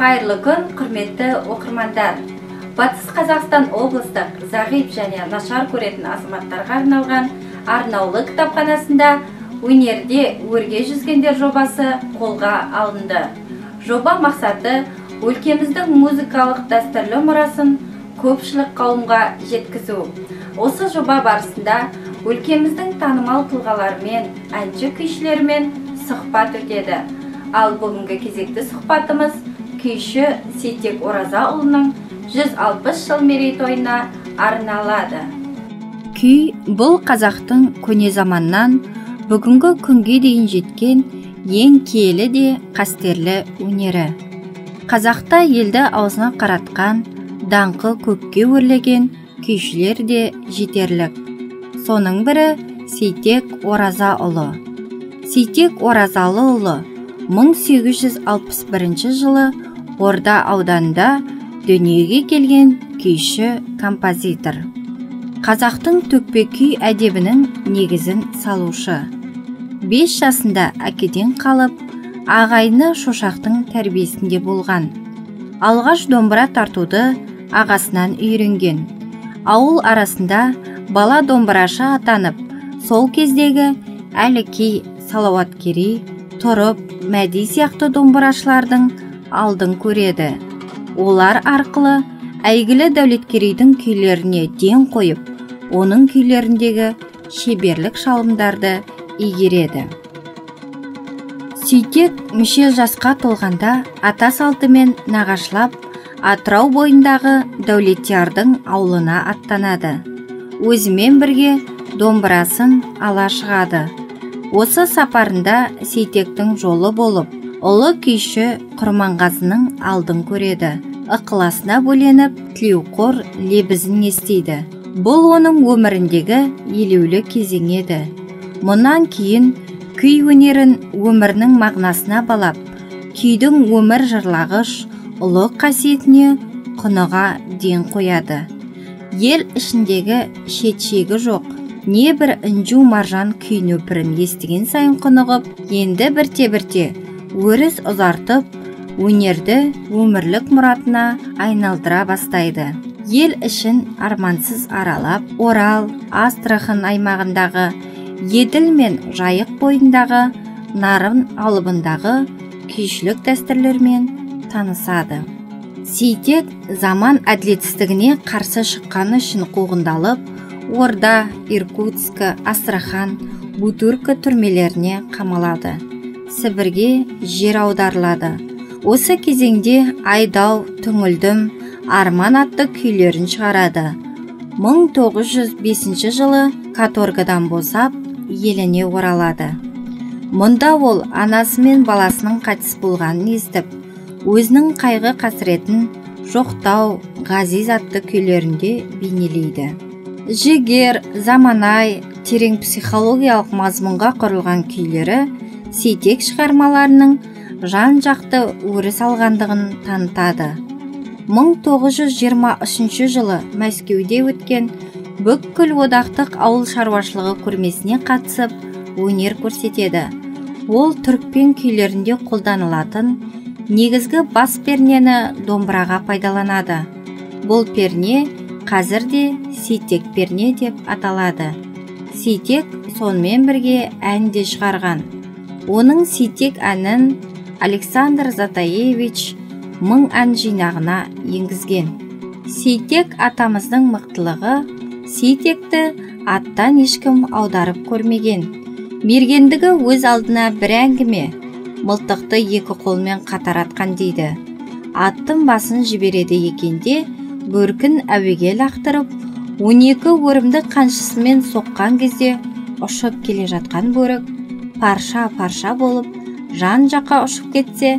Қайырлы күн, құрметті оқырмандар. Батыс Қазақстан облыстық зағип және нашар көретін азаматтарға арналған арнаулы кітапханасында өнерде өрге жүзгендер жобасы қолға алынды. Жоба мақсаты өлкеміздің музыкалық дәстүрлі мұрасын көпшілік қауымға жеткізу. Осы жоба барысында өлкеміздің танымал тұлғаларымен, әнші күйшілермен сұхбат өтеді. Ал бүгінгі кезекті сұхбатымыз күйші Сейтек Оразаұлының 160 жыл мерейтойына арналады. Күй бұл қазақтың көне заманнан бүгінгі күнге дейін жеткен ең киелі де қастерлі өнері. Қазақта елді аузына қаратқан, даңқы көкке өрлеген күйшілер де жетерлік. Соның бірі Сейтек Оразаұлы. Сейтек Оразалыұлы 1861 жылы Орда ауданында дүниеге келген күйші композитор. Қазақтың төкпе күй әдебінің негізін салушы. 5 жасында әкеден қалып, ағайыны шошақтың тәрбиесінде болған. Алғаш домбыра тартуды ағасынан үйренген. Ауыл арасында бала домбырашы атанып, сол кездегі Әлікей, Салауаткерей, Тұрып, Мәди сияқты домбырашылардың алдын көреді. Олар арқылы әйгілі Дәулеткерейдің күйлеріне ден қойып, оның күйлеріндегі шеберлік шалымдарды игереді. Сейтек мүше жасқа толғанда ата салтымен нағашылап Атырау бойындағы Дәулетиярдың аулына аттанады. Өзімен бірге домбырасын ала шығады. Осы сапарында Сейтектің жолы болып, ұлы күйші Құрманғазының алдын көреді. Ықыласына бөленіп, тілеуқор лебізін естиді. Бұл оның өміріндегі елеулі кезең еді. Мұнан кейін күй өнерін өмірінің мағынасына балап, күйдің өмір жырлағыш, ұлы қасиетіне құныға ден қояды. Ел ішіндегі шет-шегі жоқ, не бір інжу маржан күй нөпірін естіген сайын құнығып, енді бірте-бірте өріс ұзартып, өнерді өмірлік мұратына айналдыра бастайды. Ел ішін армансыз аралап, Орал, Астрахан аймағындағы, Еділ мен Жайық бойындағы, Нарын алыбындағы күйшілік дәстүрлермен танысады. Сейтек заман әділетсіздігіне қарсы шыққаны үшін қуғындалып, Орда, Иркутск, Астрахан, Бутырка түрмелеріне қамалады. Сібірге жер аударылады. Осы кезеңде Айдау, Түңілдім, Арман атты күйлерін шығарады. 1905 жылы каторгадан босап, еліне оралады. Мұнда ол анасы мен баласының қайтыс болғанын естіп, өзінің қайғы қасіретін Жоқтау, Ғазиз атты күйлерінде бейнелейді. Жігер, заманай, терең психологиялық мазмұнға құрылған күйлері Сейтек шығармаларының жан-жақты өріс алғандығын танытады. 1923 жылы Мәскеуде өткен бүкіл одақтық ауыл шаруашылығы көрмесіне қатысып, өнер көрсетеді. Ол түрікпен күйлерінде қолданылатын негізгі бас пернені домбыраға пайдаланады. Бұл перне қазірде Сейтек перне деп аталады. Сейтек сонымен бірге ән де шығарған. Оның Сейтек әнін Александр Затаевич 1000 ән жинағына енгізген. Сейтек атамыздың мықтылығы, Сейтекті аттан ешкім аударып көрмеген. Мергендігі өз алдына бір әңгіме, мылтықты екі қолмен қатар атқан дейді. Аттың басын жібереді екенде, бөркін әуеге лақтырып, 12 өрімді қаншысымен соққан кезде ұшып келе жатқан бөрік парша-парша болып, жан жаққа ұшып кетсе,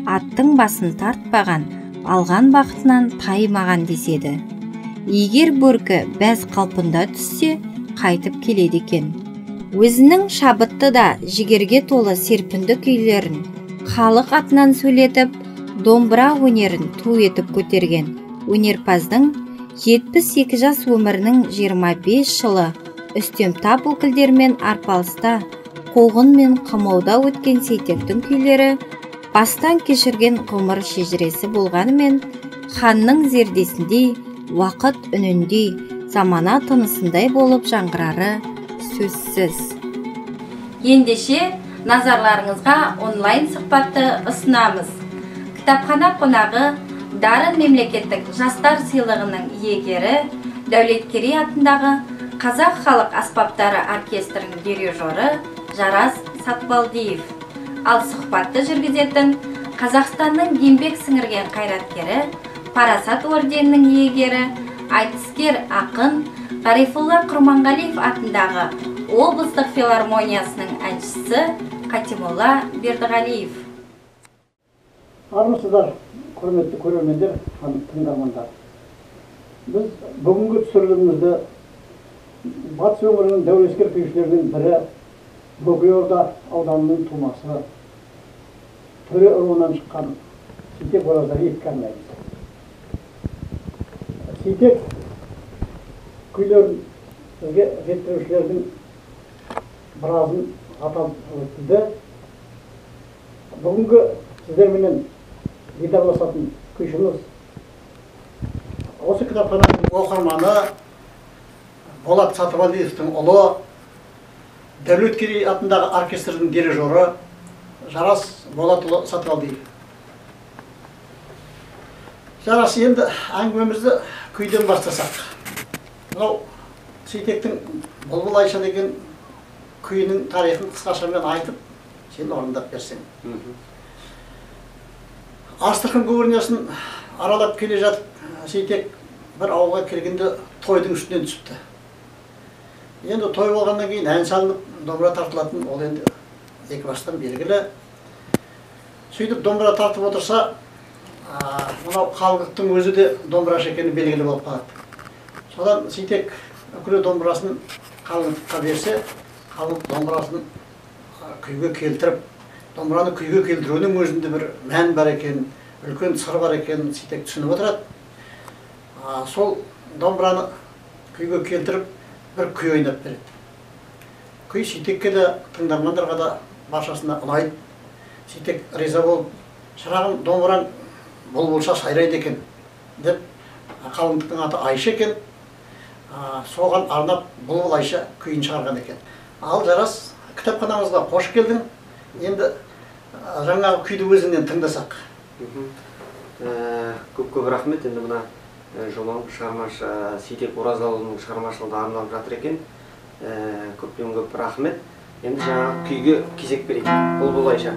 аттың басын тартпаған, алған бақытынан таймаған деседі. Егер бөркі бәз қалпында түссе, қайтып келеді екен. Өзінің шабытты да жігерге толы серпінді күйлерін халық атынан сөйлетіп, домбыра өнерін ту етіп көтерген өнерпаздың 72 жас өмірінің 25 жылы үстемтап өкілдермен арпалыста, қуғын мен қамауда өткен Сейтектің күйлері бастан кешірген ғұмыр шежіресі болғанымен, ханның зердесіндей, уақыт үніндей, замана тынысындай болып жаңғырары сөзсіз. Ендеше назарларыңызға онлайн сұхбатты ұсынамыз. Кітапхана қонағы Дарын мемлекеттік жастар сыйлығының иегері Дәулеткерей атындағы Қазақ халық аспаптары оркестрінің дирижері Жарас Сатбалдиев. Ал сұхбатты жүргізетін Қазақстанның еңбек сіңірген қайраткері, Парасат орденінің иегері, айтыскер ақын Ғарифолла Құрманғалиев атындағы облыстық филармониясының әншісі Қатимолла Бердіғалиев. Армысыздар, құрметті көрермендер, тыңдармандар. Біз бүгінгі түсірілімімізді Батыс өңірінің дәулескер күйшілерінің бірі Бөкейорда ауданының тумасы, Төре руынан шыққан Сейтек Оразалиевке арнаймыз. Сейтек күйлерін бізге жеткізушілердің біразын атап өтті. Бүгінгі сіздерменен дидараласатын күйшіміз осы кітапхананың оқырманы Болат Сатыбалдиевтің ұлы, Дәулеткерей атындағы оркестрдің дирижері Жарас Болатұлы Сатыбалдиев. Жарас, енді әңгімемізді күйден бастасақ. Мынау Сейтектің Бұлбұл Айша деген күйінің тарихын қысқашамен айтып, сен орындап берсең. Астрахань губерниясын аралап келе жатып, Сейтек бір ауылға келгенде тойдың үстінен түсіпті. Енді той болғаннан кейін ән салынып, домбыра тартылатын, ол енді екі бастан белгілі. Сөйтіп домбыра тартып отырса, мынау халықтың өзі де домбырашы екені белгілі болып қалады. Содан Сейтек үкілі домбырасын халыққа берсе, халық домбырасын күйге келтіріп, домбыраны күйге келтіруінің өзінде бір мән бар екен, үлкен сыр бар екен Сейтек түсініп отырады. Сол домбыраны күйге келтіріп, бір күй ойнап береді. Күй Сейтекке де, тыңдармандарға да баршасына ұнайды. Сейтек риза болып, шырағым, домбыраң бұлбұлша сайрайды екен деп, қалыңдықтың аты Айша екен, соған арнап Бұлбұл Айша күйін шығарған екен. Ал Жарас, кітапханамызға қош келдің. Енді жаңағы күйді өзіңнен тыңдасақ. Көп рахмет. Енді мына жолың Сейтек Оразалының шығармашылығына арналып жатыр екен. Көп рахмет. Енді жаңағы күйге кезек берейік. Бұлбұл Айша.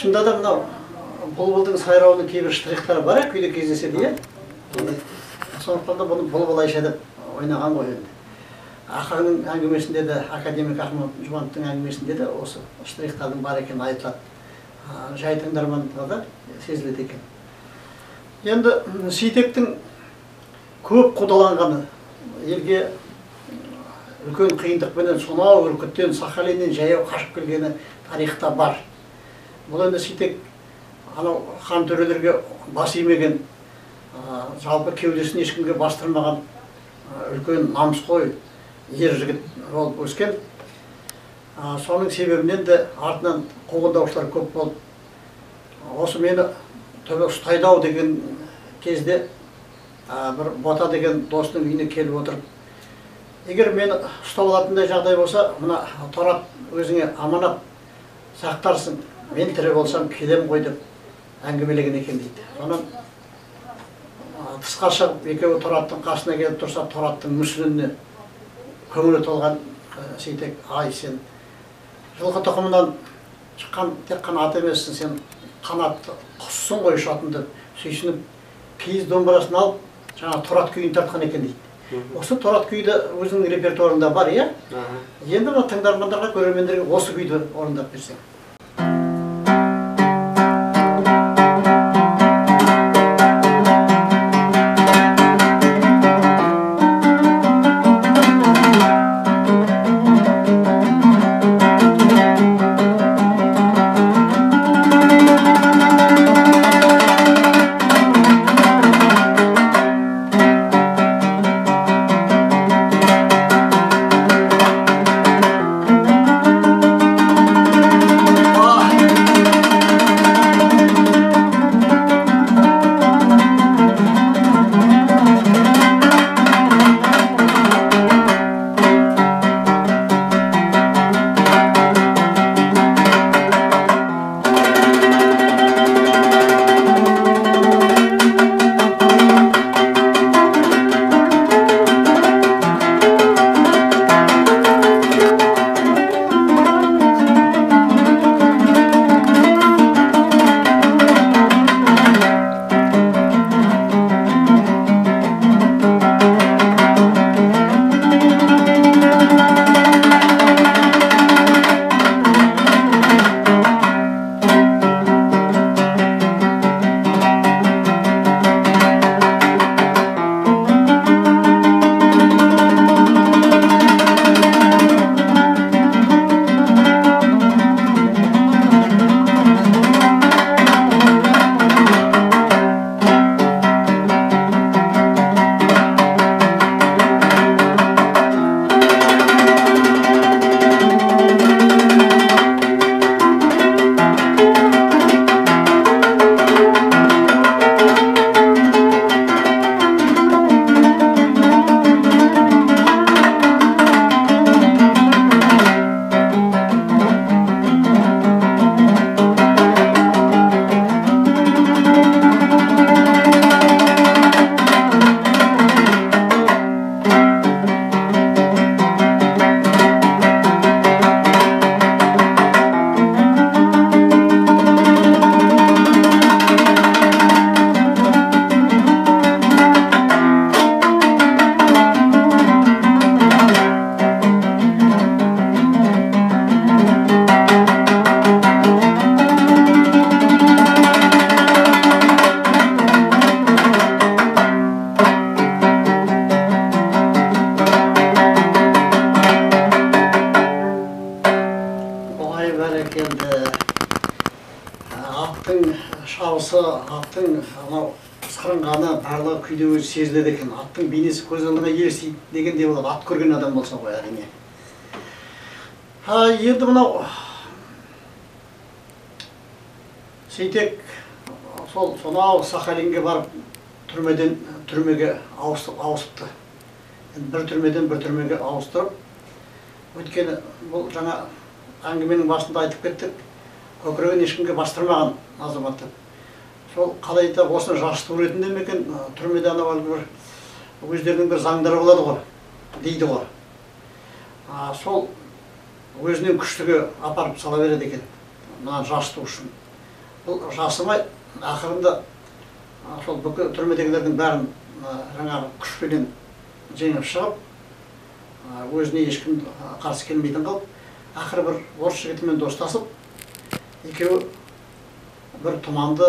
шынында да мынау бұлбұлдың сайрауының кейбір штрихтары бар күйде кездеседі, иә? Сондықтан да бұны бұлбұлайша деп ойнаған ғой енді. Ақаңның әңгімесінде де, академик Ахмет Жұбановтың әңгімесінде де осы штрихтардың бар екені айтылады. Жай тыңдарманда да сезіледі екен. Енді Сейтектің көп қудаланғаны, елге үлкен қиындықпенен сонау Үркіттен, Сахалиннен жаяу қашып келгені тарихта бар. Бұл енді Сейтек анау хан төрелерге бас имеген, жалпы кеудесін ешкімге бастырмаған үлкен намысқой ер жігіт болып өскен. Соның себебінен де артынан қуғындаушылар көп болып, осы мені төбе ұстайды-ау деген кезде бір Бота деген досының үйіне келіп отырып, егер мені ұстап алатындай жағдай болса, мына Торат өзіңе аманат сақтарсың, мен тірі болсам келем ғой деп әңгімелеген екен дейді. Сонан тысқа шығып, екеуі Тораттың қасына келіп тұрса, Тораттың мүсініне көңілі толған Сейтек, ай сен жылқы тұқымынан шыққан тек қана ат емессің, сен қанатты құссың ғой ұшатын деп сүйсініп, киіз домбырасын алып, жаңа Торат күйін тартқан екен дейді. Осы Торат күйі де өзінің репертуарында бар, иә? Енді мына тыңдармандарға, көрермендерге осы күйді орындап берсең. аттың анау сырынғаны барлығы күйде өзі сезіледі екен. Аттың бейнесі көз алдыңа елестейді дегендей болады, ат көрген адам болса ғой, әрине. Енді мынау Сейтек сонау Сахалинге барып түрмеден түрмеге ауысыпты. Бір түрмеден бір түрмеге ауыстырып, өйткені бұл жаңа әңгіменің басында айтып кеттік, көкірегін ешкімге бастырмаған азаматты. Сол қалай да осыны жақсы ретінде ме екен, түрмеде анау бір өздерінің бір заңдары болады ғой, дейді ғой. Сол өзінен күштіге апарып сала береді екен, мына жасыту үшін. бұл жасымай ақырында сол бүкіл түрмедегілердің бәрін жаңағы күшпенен жеңіп шығып, өзіне ешкім қарсы келмейтін қылып, ақыры бір орыс жігітімен достасып, екеуі бір тұманды,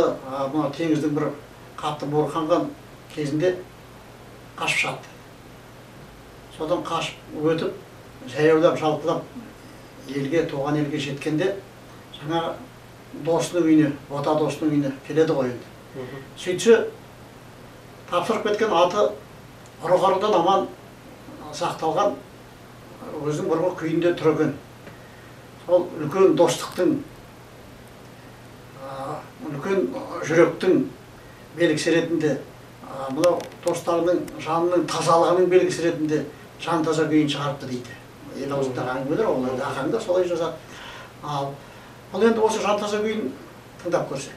теңіздің бір қатты буырқанған кезінде қашып шықты. Содан қашып өтіп, жаяулап, жалпылап елге, туған елге жеткенде, жаңағы досының үйіне, бота досының үйіне келеді ғой енді. Сөйтсе, тапсырып кеткен аты ұры-қарыдан аман сақталған, өзінің бұрынғы күйінде тұр екен. Сол үлкен достықтың, үлкен жүректің белгісі ретінде, мынау достарының жанының тазалығының белгісі ретінде жан таза күйін шығарыпты дейді. Ел аузындағы әңгімелер, ол енді ақаң да солай жазады. Ал бұл енді осы жан таза күйін тыңдап көрсек.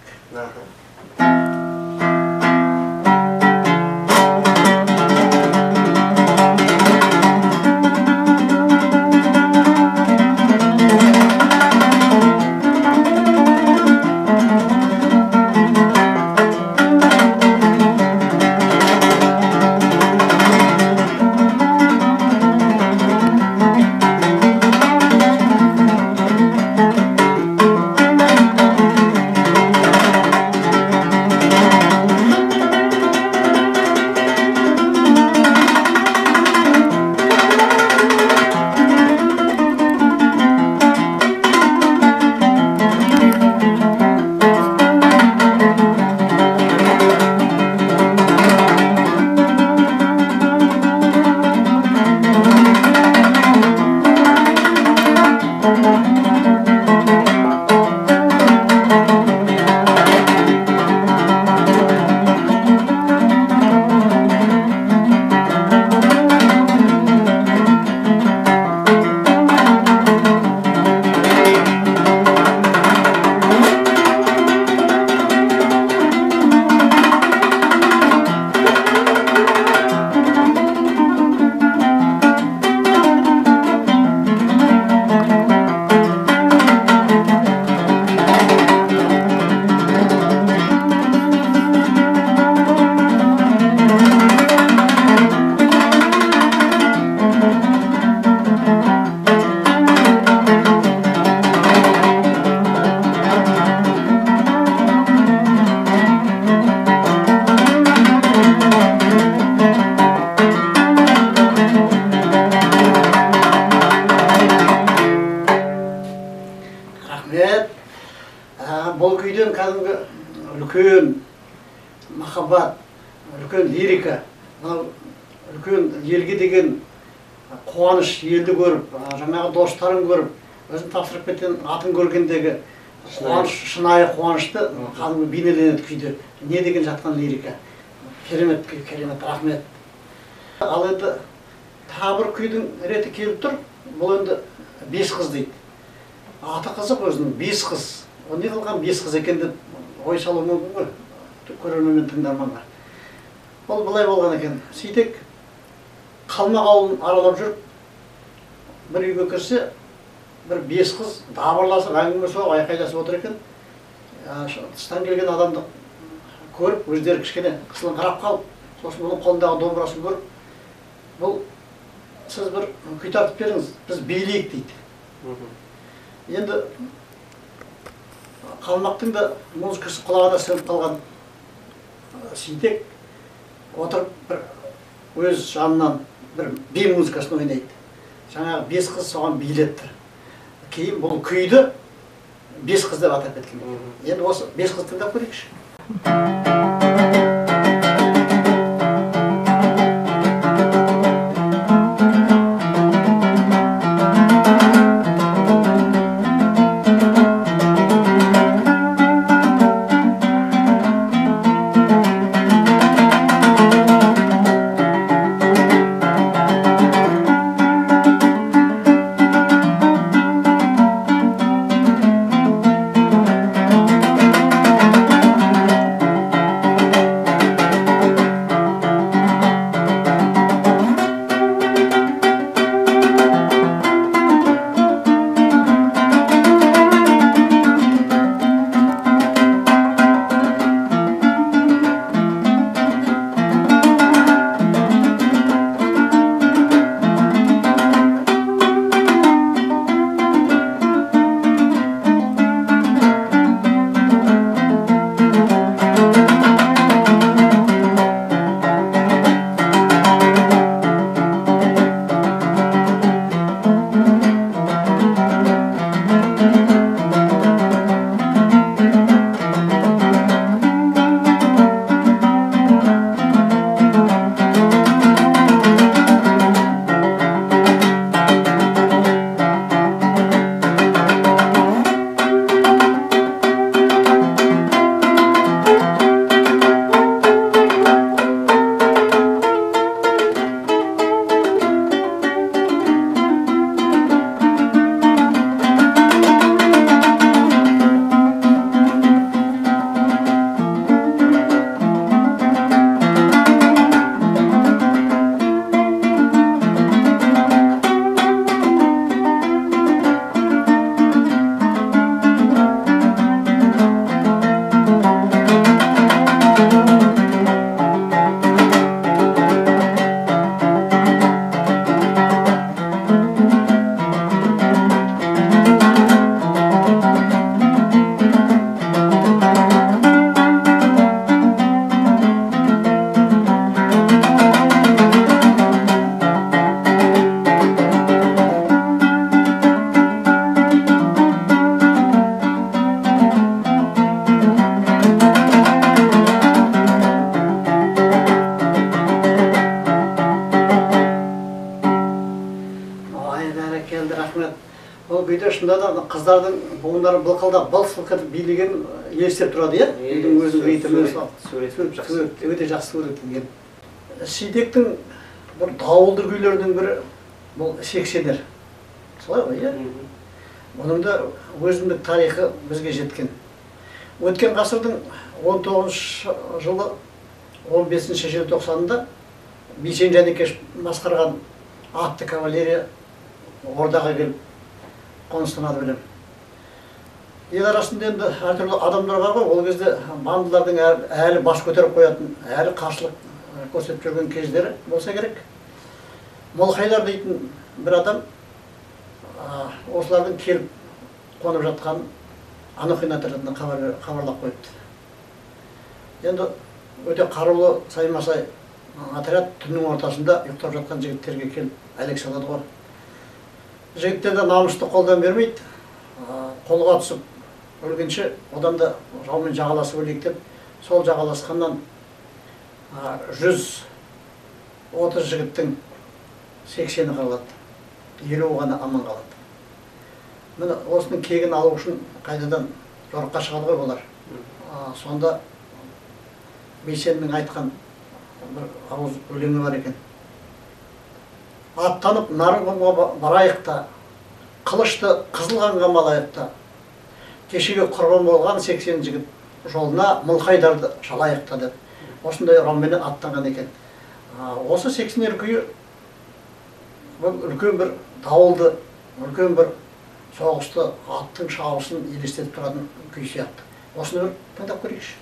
Бұл күйден кәдімгі үлкен махаббат, үлкен лирика, үлкен елге деген қуаныш, елді көріп, жаңағы достарын көріп, өзін тапсырып кеткен атын көргендегі шынайы қуанышты кәдімгі бейнеленеді күйде. Не деген жатқан лирика. Керемет күй, керемет, рахмет. Ал енді тағы бір күйдің реті келіп тұр. Бұл енді бес қыз дейді. Аты қызық өзінің, бес қыз. О не қылған бес қыз екен деп ой салу мүмкін ғой, көрермен мен тыңдарманға. Ол былай болған екен. Сөйтек Қалмақ ауылын аралап жүріп, бір үйге кірсе, бір бес қыз дабырласып, әңгіме соғып, айқайласып отыр екен. Тыстан келген адамды көріп, өздері кішкене қысылыңқырап қалып, сосын бұның қолындағы домбырасын көріп, бұл сіз бір күй тартып беріңіз, біз билейік дейді. Енді Қалмақтың да музыкасы құлағына сіңіп қалған Сейтек отырып бір өз жанынан бір би музыкасын ойнайды. Жаңағы бес қыз соған билетті. Кейін бұл күйді бес қыз деп атап кеткен. Енді осы бес қыз тыңдап көрейікші. бәрекелді, рахмет. Ол күйде шында да қыздардың буындары былқылдап, былқ-сылқ етіп билеген елестеп тұрады, иә? Үйдің өзінің ритмі өте жақсы суреттелген. Сейтектің бір дауылды күйлерінің бірі бұл сексенер. Солай ғой, иә? Оның да өзіндік тарихы бізге жеткен. Өткен ғасырдың 19 жылы 15 желтоқсанында Бейсен Жәнекеш басқарған атты кавалерия ордаға келіп қоныстанады білем. Ел арасында енді әртүрлі адамдар бар ғой, ол кезде бандылардың әлі бас көтеріп қоятын, әлі қарсылық көрсетіп жүрген кездері болса керек. Молқайлар дейтін бір адам осылардың келіп қонып жатқанын анық ретінде хабарлап қойыпты. Енді өте қарулы саймасай отряд түннің ортасында ұйықтап жатқан жігіттерге келіп әлек салады ғой. Жігіттер де намысты қолдан бермейді, қолға түсіп өлгенше одан да жаумен жағаласып өлейік деп, сол жағаласқаннан 130 жігіттің 80-і қырылады, 50 ғана аман қалады. Міне осының кегін алу үшін қайтадан жорыққа шығады ғой олар. Сонда Бейсеннің айтқан бір ауыз өлеңі бар екен. Аттанып нарығымға барайық та, қылышты қызыл қанға малайық та, кешеге құрбан болған 80 жігіт жолына Мылқайдарды шалайық та деп. Осындай ұранменен аттанған екен. Осы 80-ер күйі үлкен бір дауылды, үлкен бір соғысты, аттың шауысын елестетіп тұратын күй сияқты. Осыны бір тыңдап көрейікші.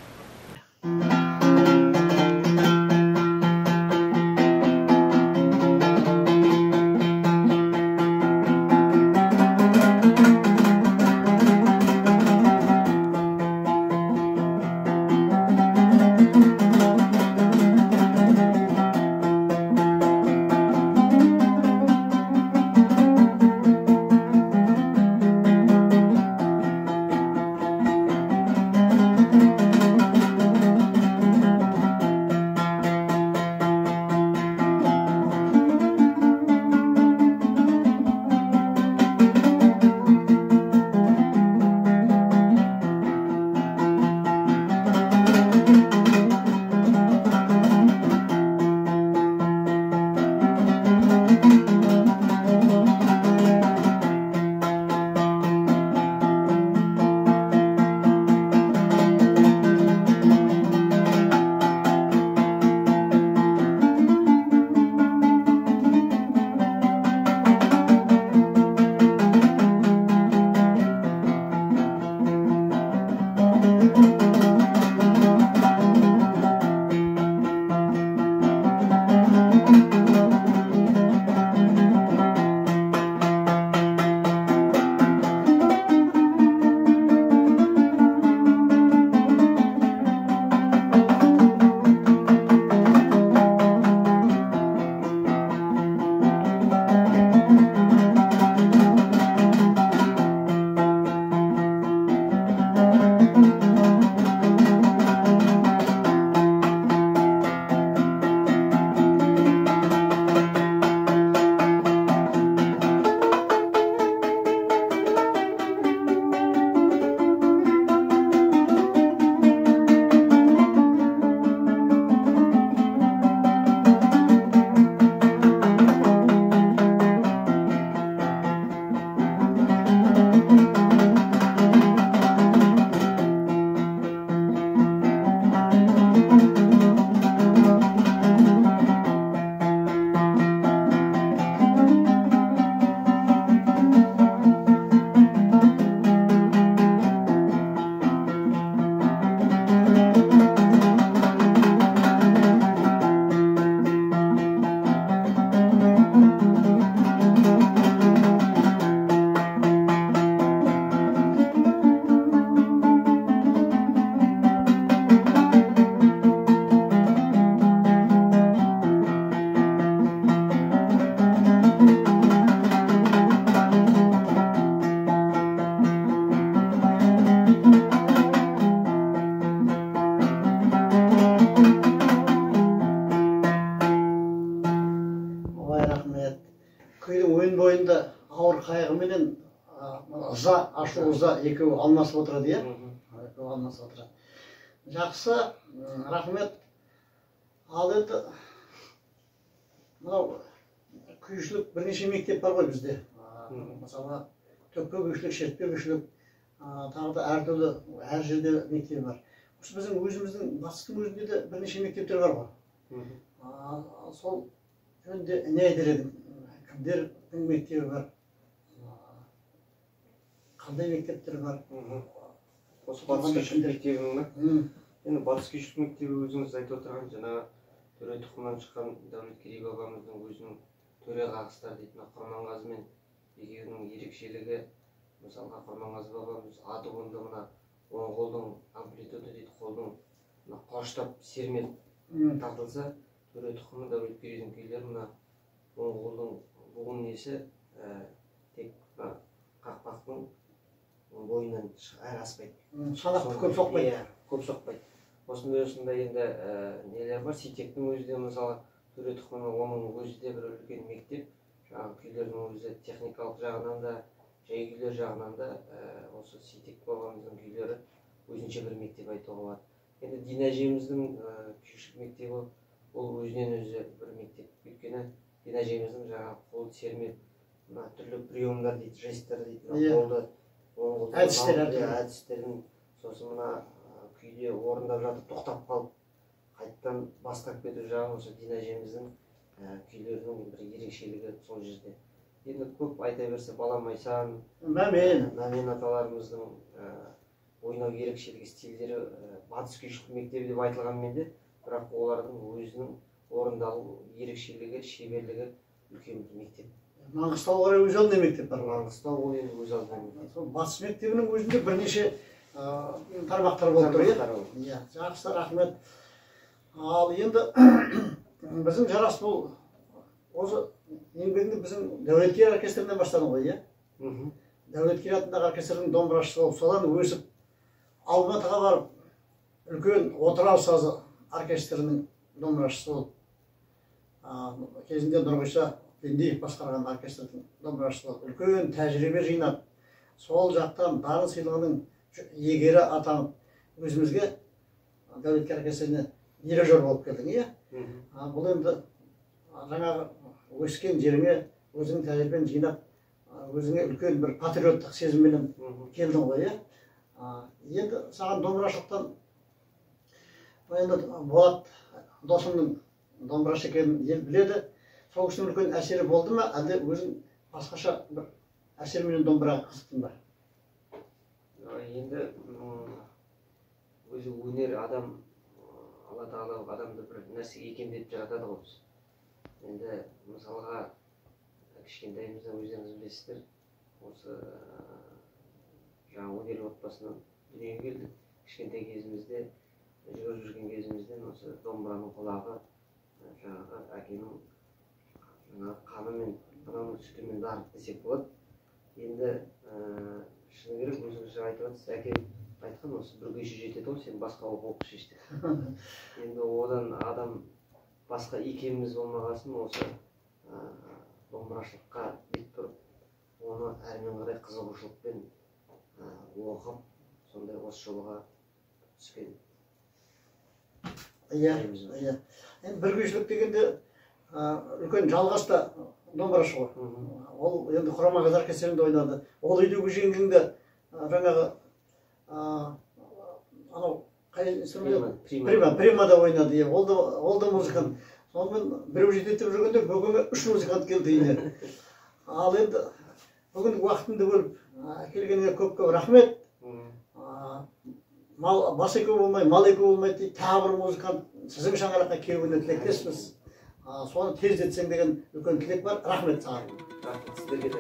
Күйдің өн бойында ауыр қайғы менен ыза, ашу ыза екеуі алмасып отырады, иә? Екеуі алмасып отырады. Жақсы, рахмет. Ал енді мынау күйшілік бірнеше мектеп бар ғой бізде. Мысалы, төкпе күйшілік, шертпе күйшілік, тағы да әртүрлі әр жерде мектеп бар. Осы біздің өзіміздің Батыстың өзінде де бірнеше мектептер бар ғой. Сол жөнінде не айтар едің? Кімдердің мектебі бар? Қандай мектептер бар? Осы батыс күйшілік мектебінің бе? Енді батыс күйшілік мектебі өзіңіз айтып отырған жаңағы төре тұқымынан шыққан Дәулеткерей бабамыздың өзінің төре қағыстар дейтін Құрманғазы мен екеуінің ерекшелігі, мысалға Құрманғазы бабамыз аты бойында мына оң қолдың амплитуды дейді, қолдың қоштап сермел тартылса, төре тұқымы Дәулеткерейдің күйлері мына оң қолдың бұғын несі тек қақпақтың бойынан әрі аспайды. Шанақты көп соқпайды. Көп соқпайды. Осындай енді нелер бар. Сейтектің өзі де мысалы төре тұқымының оның өзі де бір үлкен мектеп. Жаңағы күйлердің өзі техникалық жағынан да, жай күйлер жағынан да осы Сейтек бабамыздың күйлері өзінше бір мектеп айтуға болады. Енді Дина әжеміздің күйшілік мектебі ол өзінен өзі бір мектеп. Өйткені Дина әжеміздің жаңағы қолды сермеп, түрлі приемдар дейді, жесттер дейді, қолды әдістерін сосын мына күйде орындап жатып тоқтап қалып қайттан бастап кету жағы осы Дина әжеміздің күйлерінің бір ерекшелігі сол жерде. Енді көп айта берсе Балам Майсан, Мәмен аталарымыздың ойнау ерекшелігі стильдері батыс күйшілік мектебі деп айтылғанмен де, бірақ олардың өзінің орындалу ерекшелігі, шеберлігі үлкен бір мектеп. Маңғыстау қарай өз алдына мектеп бар. Маңғыстау ол енді өз алдына мектеп. Батыс мектебінің өзінде бірнеше тармақтар болып тұр, иә? Жақсы, рахмет. Ал енді біздің жарас бұл осы еңбегінде біздің Дәулеткерей оркестрінен бастадың ғой, иә? Дәулеткерей атындағы оркестрдің домбырашысы болып, содан өсіп Алматыға барып, үлкен Отырар сазы оркестрінің домбырашысы болып, кезінде Нұрғиса Бендиев басқарған оркестрдің домбырашысы болып, үлкен тәжірибе жинап, сол жақтан дарын сыйлығының егері атанып, өзімізге Дәулеткерей оркестріне дирижер болып келдің, иә? Бұл енді жаңағы өскен жеріңе өзіңнің тәжірибені жинап, өзіңе үлкен бір патриоттық сезіммен келдің ғой, иә? Енді саған домбырашылықтан енді Болат досымның домбырашы екенін ел біледі. Сол үшін үлкен әсері болды ма, әлде өзің басқаша бір әсерменен домбыраға қызықтың ба? Енді өзі өнер адам, Алла Тағала адамды бір нәрсеге икемдеп жаратады ғой. Енді мысалға кішкентайымыздан өздеріңіз білесіздер, осы жаңа өнерлі отбасынан дүниеге келдік. Кішкентай кезімізде, жүгіріп жүрген кезімізден осы домбыраның құлағы жаңағы әкенің қаны мен ананың сүтімен дарып десек болады. Енді шыны керек өзіңіз айтып жатсыз, әкем айтқан осы бір күйші жетеді ғой, сен басқа оқып шешті. Енді одан адам басқа икеміміз болмағасын осы домбырашылыққа бет бұрып, оны әрмен қарай қызығушылықпен оқып, сондай осы жолға түскен. Иә. Енді бір күйшілік дегенде үлкен жалғаста домбырашы ғой. Ол енді Құрманғазы оркестрінде ойнады. Ол үйдегі жеңгеңді жаңағы анау қай инструмент? Примада ойнады. Ол да музыкант. Сонымен біреу жетектеп жүргенде бөгеме 3 музыкант келді үйіне. Ал енді бүгінгі уақытыңды бөліп келгеніңе көп рахмет. Бас екеу болмай, мал екеу болмайды дейді. Тағы бір музыкант сіздің шаңыраққа келуіне тілектеспіз. Соны тездетсең деген үлкен тілек бар. Рахмет саған. Рахмет сіздерге де.